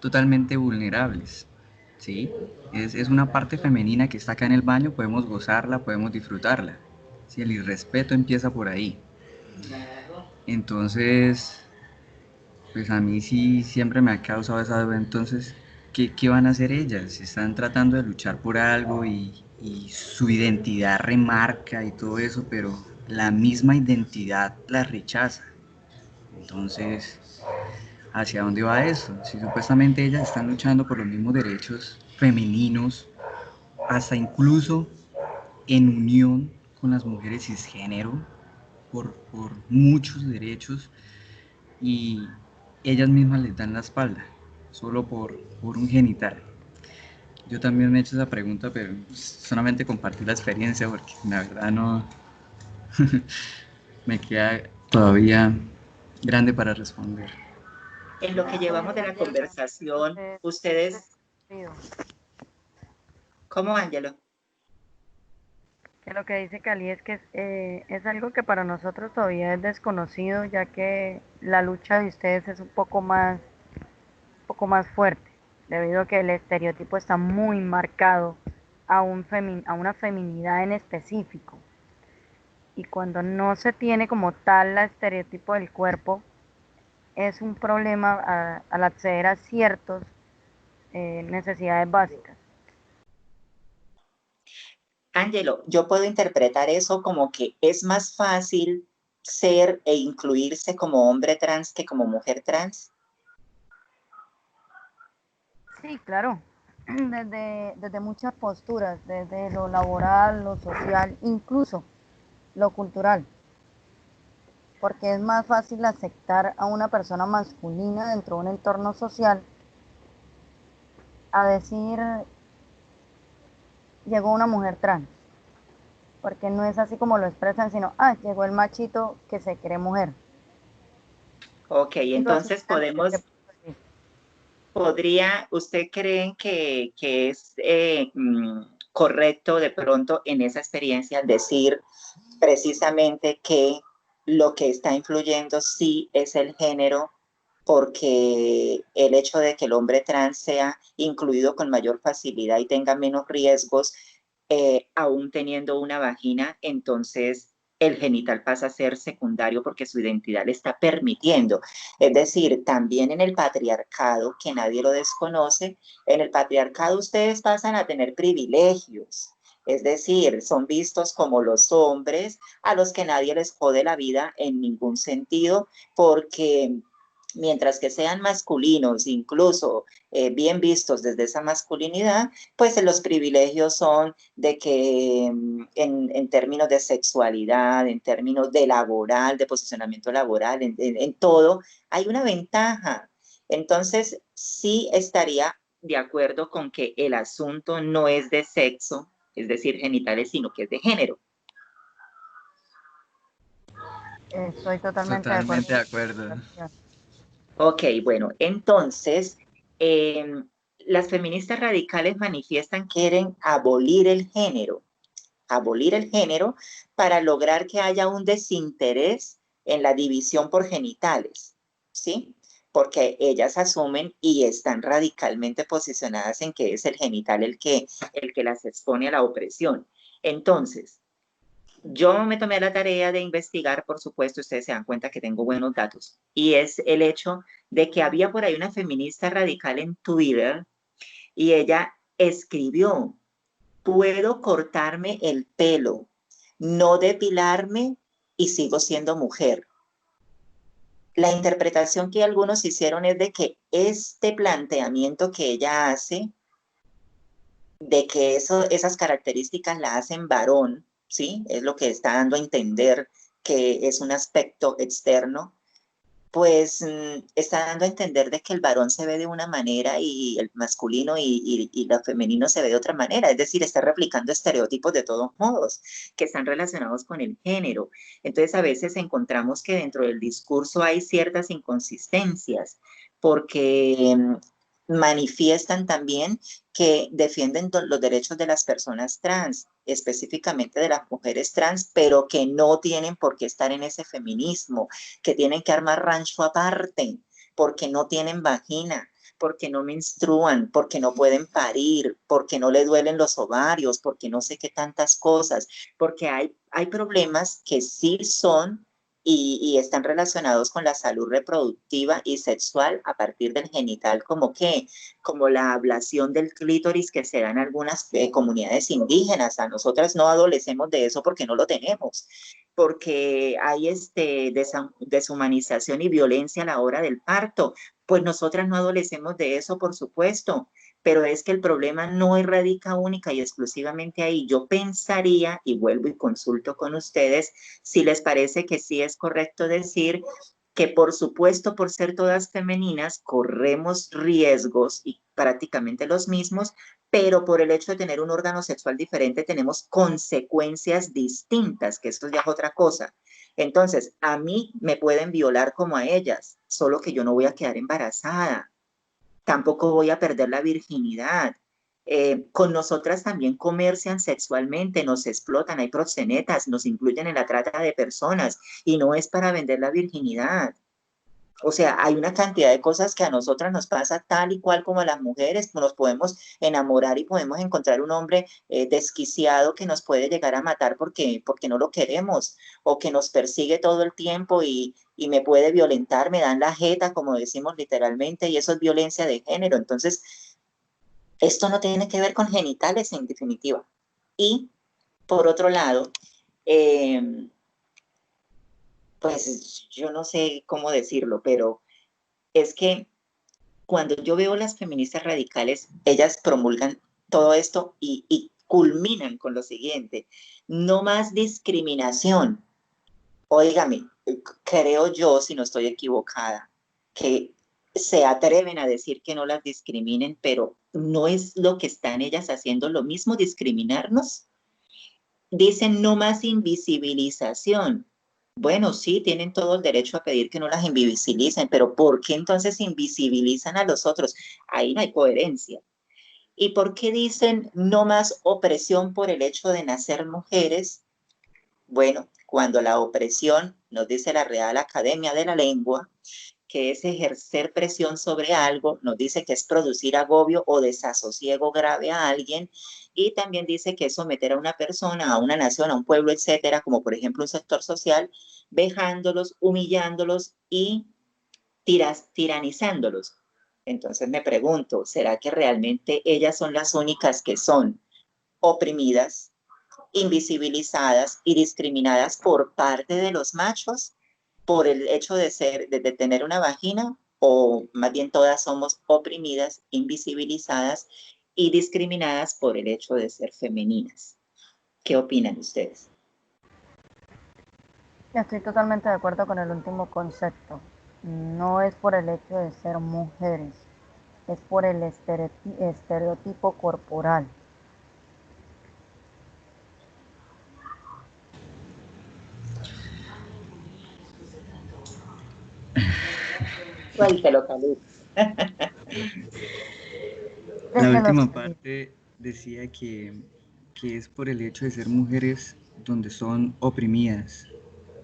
totalmente vulnerables, ¿sí? Es una parte femenina que está acá en el baño, podemos gozarla, podemos disfrutarla. ¿Sí? El irrespeto empieza por ahí. Entonces, pues a mí sí siempre me ha causado esa duda. Entonces, ¿qué van a hacer ellas? Están tratando de luchar por algo y su identidad remarca y todo eso, pero la misma identidad la rechaza. Entonces, ¿hacia dónde va eso? Si supuestamente ellas están luchando por los mismos derechos femeninos, hasta incluso en unión con las mujeres cisgénero, por muchos derechos, y ellas mismas les dan la espalda, solo por un genital. Yo también me he hecho esa pregunta, pero solamente compartí la experiencia porque la verdad no me queda todavía grande para responder. En lo que llevamos de la conversación, ustedes, ¿cómo, Ángelo? Que lo que dice Cali es que es algo que para nosotros todavía es desconocido, ya que la lucha de ustedes es un poco más fuerte, debido a que el estereotipo está muy marcado a una feminidad en específico. Y cuando no se tiene como tal el estereotipo del cuerpo, es un problema al acceder a ciertas necesidades básicas. Ángelo, yo puedo interpretar eso como que es más fácil ser e incluirse como hombre trans que como mujer trans. Sí, claro, desde muchas posturas, desde lo laboral, lo social, incluso lo cultural, porque es más fácil aceptar a una persona masculina dentro de un entorno social a decir llegó una mujer trans, porque no es así como lo expresan, sino, llegó el machito que se cree mujer. Ok, Y lo entonces aceptan desde ese punto de vista. ¿Usted cree que es correcto de pronto en esa experiencia decir precisamente que lo que está influyendo sí es el género, porque el hecho de que el hombre trans sea incluido con mayor facilidad y tenga menos riesgos, aún teniendo una vagina, entonces el genital pasa a ser secundario porque su identidad le está permitiendo. Es decir, también en el patriarcado, que nadie lo desconoce, en el patriarcado ustedes pasan a tener privilegios. Es decir, son vistos como los hombres a los que nadie les jode la vida en ningún sentido, porque mientras que sean masculinos, incluso bien vistos desde esa masculinidad, pues los privilegios son de que en términos de sexualidad, en términos de laboral, de posicionamiento laboral, en todo, hay una ventaja. Entonces, sí estaría de acuerdo con que el asunto no es de sexo, es decir, genitales, sino que es de género. Estoy totalmente de acuerdo. Totalmente de acuerdo. Ok, bueno, entonces, las feministas radicales manifiestan que quieren abolir el género para lograr que haya un desinterés en la división por genitales, ¿sí? Porque ellas asumen y están radicalmente posicionadas en que es el genital el que las expone a la opresión. Entonces, yo me tomé la tarea de investigar, por supuesto, ustedes se dan cuenta que tengo buenos datos, y es el hecho de que había por ahí una feminista radical en Twitter y ella escribió: puedo cortarme el pelo, no depilarme y sigo siendo mujer. La interpretación que algunos hicieron es de que este planteamiento que ella hace, de que esas características la hacen varón, ¿sí? Es lo que está dando a entender que es un aspecto externo, pues está dando a entender de que el varón se ve de una manera y el masculino y lo femenino se ve de otra manera, es decir, está replicando estereotipos de todos modos que están relacionados con el género. Entonces a veces encontramos que dentro del discurso hay ciertas inconsistencias porque manifiestan también que defienden los derechos de las personas trans, específicamente de las mujeres trans, pero que no tienen por qué estar en ese feminismo, que tienen que armar rancho aparte, porque no tienen vagina, porque no menstruan, porque no pueden parir, porque no le duelen los ovarios, porque no sé qué tantas cosas, porque hay problemas que sí son y están relacionados con la salud reproductiva y sexual a partir del genital, como la ablación del clítoris que se da en algunas comunidades indígenas. A nosotras no adolecemos de eso porque no lo tenemos, porque hay deshumanización y violencia a la hora del parto. Pues nosotras no adolecemos de eso, por supuesto, pero es que el problema no radica única y exclusivamente ahí. Yo pensaría, y vuelvo y consulto con ustedes, si les parece que sí es correcto decir que por supuesto, por ser todas femeninas, corremos riesgos y prácticamente los mismos, pero por el hecho de tener un órgano sexual diferente tenemos consecuencias distintas, que esto ya es otra cosa. Entonces, a mí me pueden violar como a ellas, solo que yo no voy a quedar embarazada, tampoco voy a perder la virginidad. Con nosotras también comercian sexualmente, nos explotan, hay proxenetas, nos incluyen en la trata de personas y no es para vender la virginidad. O sea, hay una cantidad de cosas que a nosotras nos pasa tal y cual como a las mujeres. Nos podemos enamorar y podemos encontrar un hombre desquiciado que nos puede llegar a matar porque no lo queremos, o que nos persigue todo el tiempo y me puede violentar, me dan la jeta, como decimos literalmente, y eso es violencia de género. Entonces, esto no tiene que ver con genitales en definitiva. Y por otro lado, pues yo no sé cómo decirlo, pero es que cuando yo veo las feministas radicales, ellas promulgan todo esto y culminan con lo siguiente: no más discriminación. Óigame, creo yo, si no estoy equivocada, que se atreven a decir que no las discriminen, pero ¿no es lo que están ellas haciendo lo mismo, discriminarnos? Dicen no más invisibilización. Bueno, sí, tienen todo el derecho a pedir que no las invisibilicen, pero ¿por qué entonces invisibilizan a los otros? Ahí no hay coherencia. ¿Y por qué dicen no más opresión por el hecho de nacer mujeres? Bueno, cuando la opresión, nos dice la Real Academia de la Lengua, que es ejercer presión sobre algo, nos dice que es producir agobio o desasosiego grave a alguien, y también dice que es someter a una persona, a una nación, a un pueblo, etcétera, como por ejemplo un sector social, vejándolos, humillándolos y tiranizándolos. Entonces me pregunto, ¿será que realmente ellas son las únicas que son oprimidas, invisibilizadas y discriminadas por parte de los machos por el hecho de tener una vagina, o más bien todas somos oprimidas, invisibilizadas y discriminadas por el hecho de ser femeninas? ¿Qué opinan ustedes? Estoy totalmente de acuerdo con el último concepto. No es por el hecho de ser mujeres, es por el estereotipo corporal. Suéltelo, Calú. La Déjelo última salir. parte decía que es por el hecho de ser mujeres donde son oprimidas,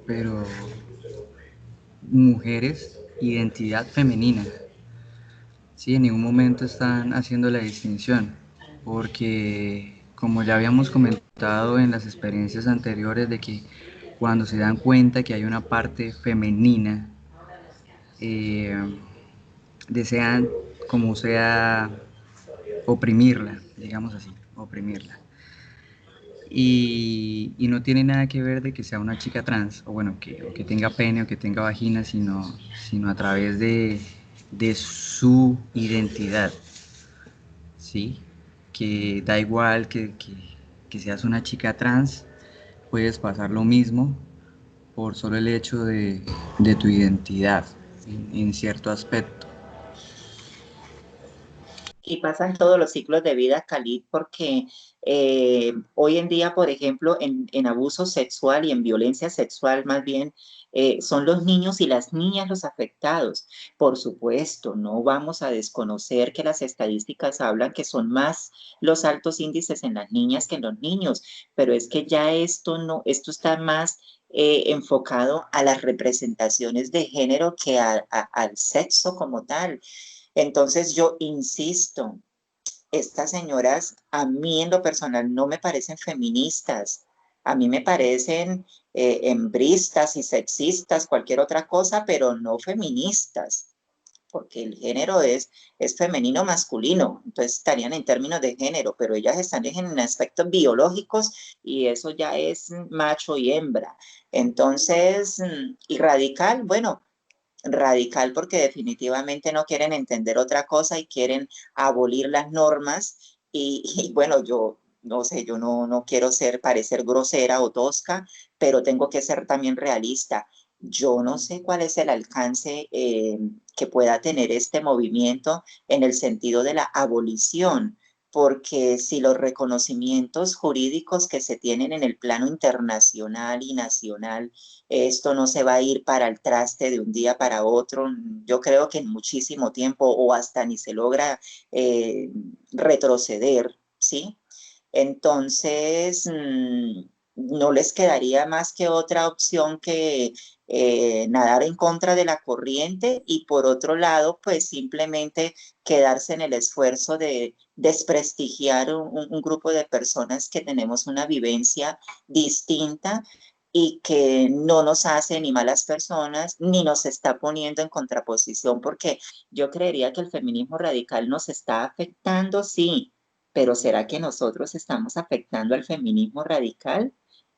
pero mujeres, identidad femenina. Sí, en ningún momento están haciendo la distinción, porque como ya habíamos comentado en las experiencias anteriores, de que cuando se dan cuenta que hay una parte femenina, eh, desean como sea oprimirla, digamos así, oprimirla. Y no tiene nada que ver de que sea una chica trans, o bueno, o que tenga pene o que tenga vagina, sino a través de su identidad, ¿sí? Que da igual que seas una chica trans, puedes pasar lo mismo por solo el hecho de tu identidad en cierto aspecto. Y pasan todos los ciclos de vida, Khalid, porque hoy en día, por ejemplo, en abuso sexual y en violencia sexual, más bien, son los niños y las niñas los afectados. Por supuesto, no vamos a desconocer que las estadísticas hablan que son más los altos índices en las niñas que en los niños, pero es que ya esto no, esto está más enfocado a las representaciones de género que al sexo como tal. Entonces yo insisto, estas señoras a mí en lo personal no me parecen feministas, a mí me parecen hembristas y sexistas, cualquier otra cosa, pero no feministas, porque el género es femenino masculino, entonces estarían en términos de género, pero ellas están en aspectos biológicos y eso ya es macho y hembra. Entonces, y radical, bueno, radical porque definitivamente no quieren entender otra cosa y quieren abolir las normas y bueno, yo no sé, yo no quiero parecer grosera o tosca, pero tengo que ser también realista. Yo no sé cuál es el alcance que pueda tener este movimiento en el sentido de la abolición, porque si los reconocimientos jurídicos que se tienen en el plano internacional y nacional, esto no se va a ir para el traste de un día para otro. Yo creo que en muchísimo tiempo o hasta ni se logra eh, retroceder, ¿sí? Entonces, no les quedaría más que otra opción que nadar en contra de la corriente y por otro lado, pues simplemente quedarse en el esfuerzo de desprestigiar un grupo de personas que tenemos una vivencia distinta y que no nos hace ni malas personas, ni nos está poniendo en contraposición, porque yo creería que el feminismo radical nos está afectando, sí, pero ¿será que nosotros estamos afectando al feminismo radical?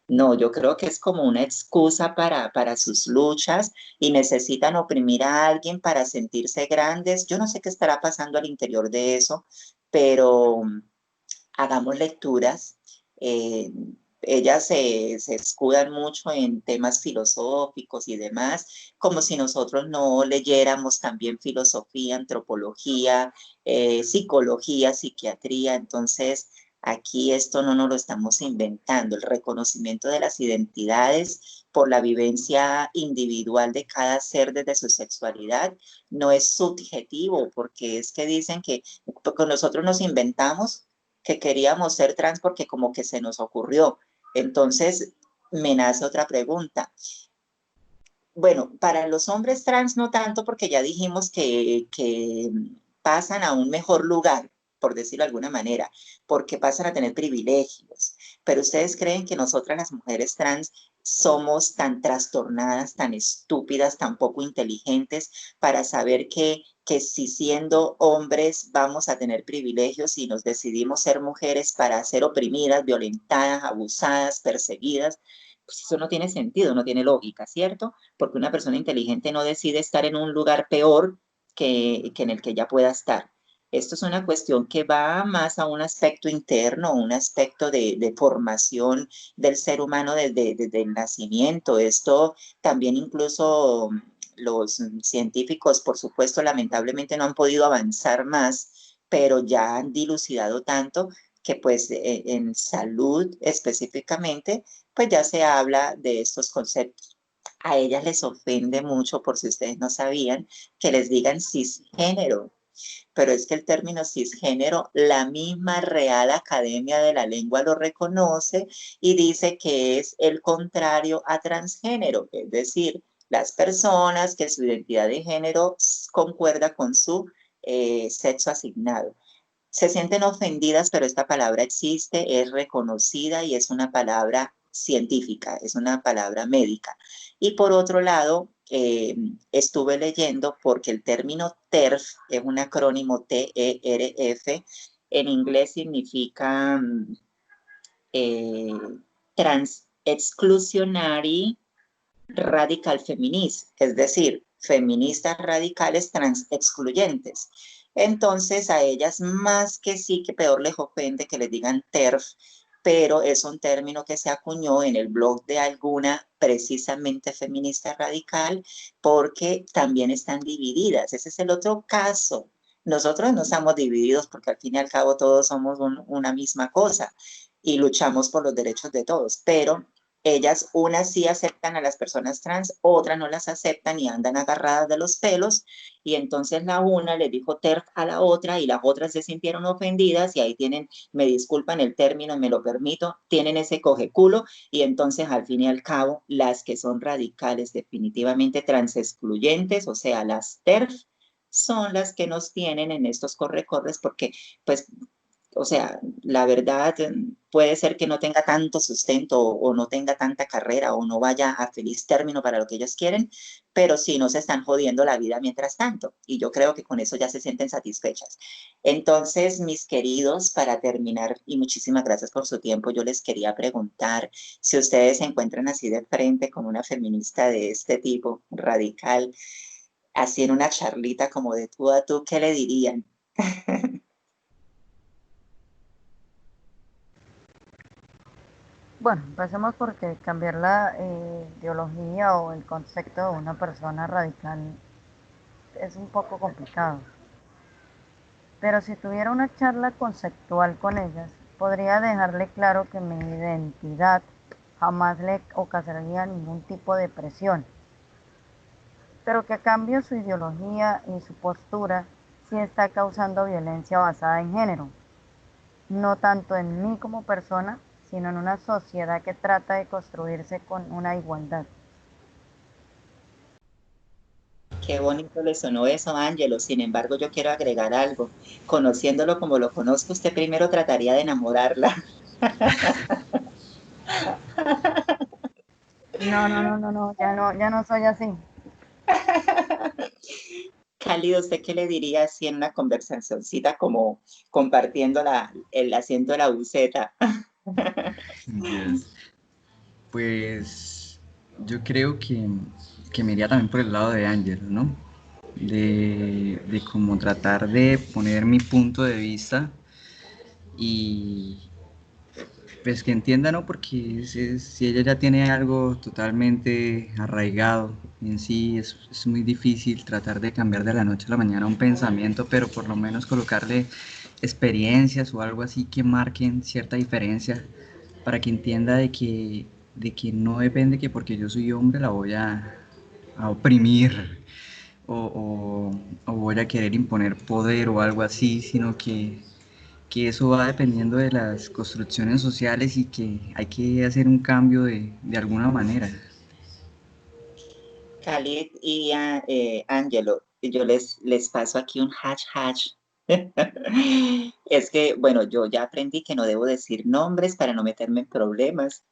No, yo creo que es como una excusa para sus luchas y necesitan oprimir a alguien para sentirse grandes. Yo no sé qué estará pasando al interior de eso, pero hagamos lecturas. Eh, Ellas se escudan mucho en temas filosóficos y demás, como si nosotros no leyéramos también filosofía, antropología, psicología, psiquiatría. Entonces, aquí esto no nos lo estamos inventando. El reconocimiento de las identidades por la vivencia individual de cada ser desde su sexualidad no es subjetivo, porque es que dicen que con nosotros nos inventamos que queríamos ser trans porque como que se nos ocurrió. Entonces, me nace otra pregunta. Bueno, para los hombres trans no tanto porque ya dijimos que pasan a un mejor lugar, por decirlo de alguna manera, porque pasan a tener privilegios. Pero ustedes creen que nosotras las mujeres trans somos tan trastornadas, tan estúpidas, tan poco inteligentes para saber que si siendo hombres vamos a tener privilegios y nos decidimos ser mujeres para ser oprimidas, violentadas, abusadas, perseguidas, pues eso no tiene sentido, no tiene lógica, ¿cierto? Porque una persona inteligente no decide estar en un lugar peor que en el que ella pueda estar. Esto es una cuestión que va más a un aspecto interno, un aspecto de formación del ser humano desde el nacimiento. Esto también incluso los científicos, por supuesto, lamentablemente no han podido avanzar más, pero ya han dilucidado tanto que pues en salud específicamente, pues ya se habla de estos conceptos. A ellas les ofende mucho, por si ustedes no sabían, que les digan cisgénero, pero es que el término cisgénero, la misma Real Academia de la Lengua lo reconoce y dice que es el contrario a transgénero, es decir, las personas que su identidad de género concuerda con su sexo asignado. Se sienten ofendidas, pero esta palabra existe, es reconocida y es una palabra científica, es una palabra médica. Y por otro lado, estuve leyendo porque el término TERF es un acrónimo TERF, en inglés significa eh, Trans Exclusionary Radical Feminist, es decir, feministas radicales trans excluyentes. Entonces a ellas más que sí que peor les ofende que les digan TERF, pero es un término que se acuñó en el blog de alguna precisamente feminista radical porque también están divididas. Ese es el otro caso. Nosotros no estamos divididos porque al fin y al cabo todos somos una misma cosa y luchamos por los derechos de todos, pero ellas, unas sí aceptan a las personas trans, otras no las aceptan y andan agarradas de los pelos, y entonces la una le dijo TERF a la otra y las otras se sintieron ofendidas y ahí tienen, me disculpan el término, me lo permito, tienen ese cojeculo y entonces al fin y al cabo las que son radicales definitivamente trans excluyentes, o sea, las TERF, son las que nos tienen en estos corre-corres porque pues o sea, la verdad puede ser que no tenga tanto sustento o no tenga tanta carrera o no vaya a feliz término para lo que ellos quieren, pero sí no se están jodiendo la vida mientras tanto. Y yo creo que con eso ya se sienten satisfechas. Entonces, mis queridos, para terminar, y muchísimas gracias por su tiempo, yo les quería preguntar si ustedes se encuentran así de frente con una feminista de este tipo, radical, así en una charlita como de tú a tú, ¿qué le dirían? Bueno, empecemos porque cambiar la ideología o el concepto de una persona radical es un poco complicado. Pero si tuviera una charla conceptual con ellas, podría dejarle claro que mi identidad jamás le ocasionaría ningún tipo de presión, pero que a cambio su ideología y su postura sí está causando violencia basada en género, no tanto en mí como persona, sino en una sociedad que trata de construirse con una igualdad. Qué bonito le sonó eso, Ángelo. Sin embargo, yo quiero agregar algo. Conociéndolo como lo conozco, usted primero trataría de enamorarla. No, no, no, no, no, ya no soy así. Cálido, ¿usted qué le diría así en una conversacioncita como compartiendo el asiento de la buceta? Yes. Pues yo creo que me iría también por el lado de Ángel, ¿no? De como tratar de poner mi punto de vista y pues que entienda, ¿no? Porque si ella ya tiene algo totalmente arraigado en sí, es muy difícil tratar de cambiar de la noche a la mañana un pensamiento, pero por lo menos colocarle experiencias o algo así que marquen cierta diferencia para que entienda de que no depende que porque yo soy hombre la voy a oprimir o voy a querer imponer poder o algo así, sino que eso va dependiendo de las construcciones sociales y que hay que hacer un cambio de alguna manera. Khalid y Angelo, yo les paso aquí un hash. Es que, bueno, yo ya aprendí que no debo decir nombres para no meterme en problemas.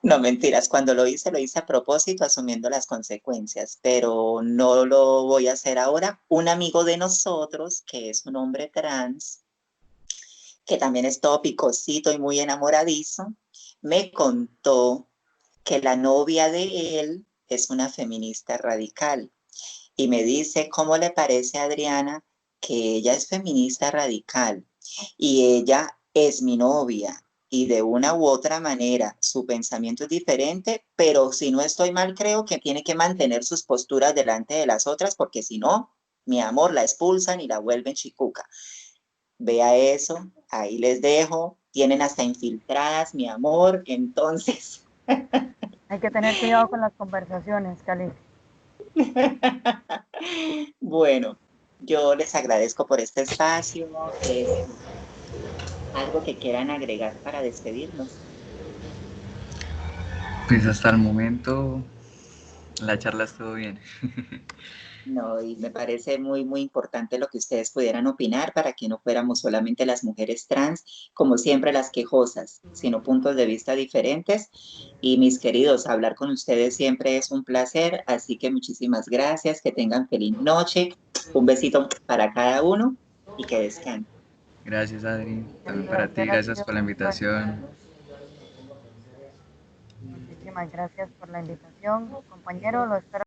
No, mentiras, cuando lo hice a propósito, asumiendo las consecuencias, pero no lo voy a hacer ahora. Un amigo de nosotros, que es un hombre trans, que también es todo picosito y muy enamoradizo, me contó que la novia de él es una feminista radical y me dice, ¿cómo le parece a Adriana que ella es feminista radical y ella es mi novia? Y de una u otra manera su pensamiento es diferente, pero si no estoy mal, creo que tiene que mantener sus posturas delante de las otras, porque si no, mi amor, la expulsan y la vuelven chicuca. Vea eso, ahí les dejo, tienen hasta infiltradas, mi amor, entonces, Hay que tener cuidado con las conversaciones, Cali. bueno, yo les agradezco por este espacio. ¿Algo que quieran agregar para despedirnos? Pues hasta el momento la charla estuvo bien. No, y me parece muy importante lo que ustedes pudieran opinar para que no fuéramos solamente las mujeres trans, como siempre las quejosas, sino puntos de vista diferentes. Y mis queridos, hablar con ustedes siempre es un placer, así que muchísimas gracias, que tengan feliz noche, un besito para cada uno y que descansen. Gracias, Adri. También para ti, Placer ha gracias sido por la mío. invitación. Muchísimas gracias por la invitación, compañero. Lo espero.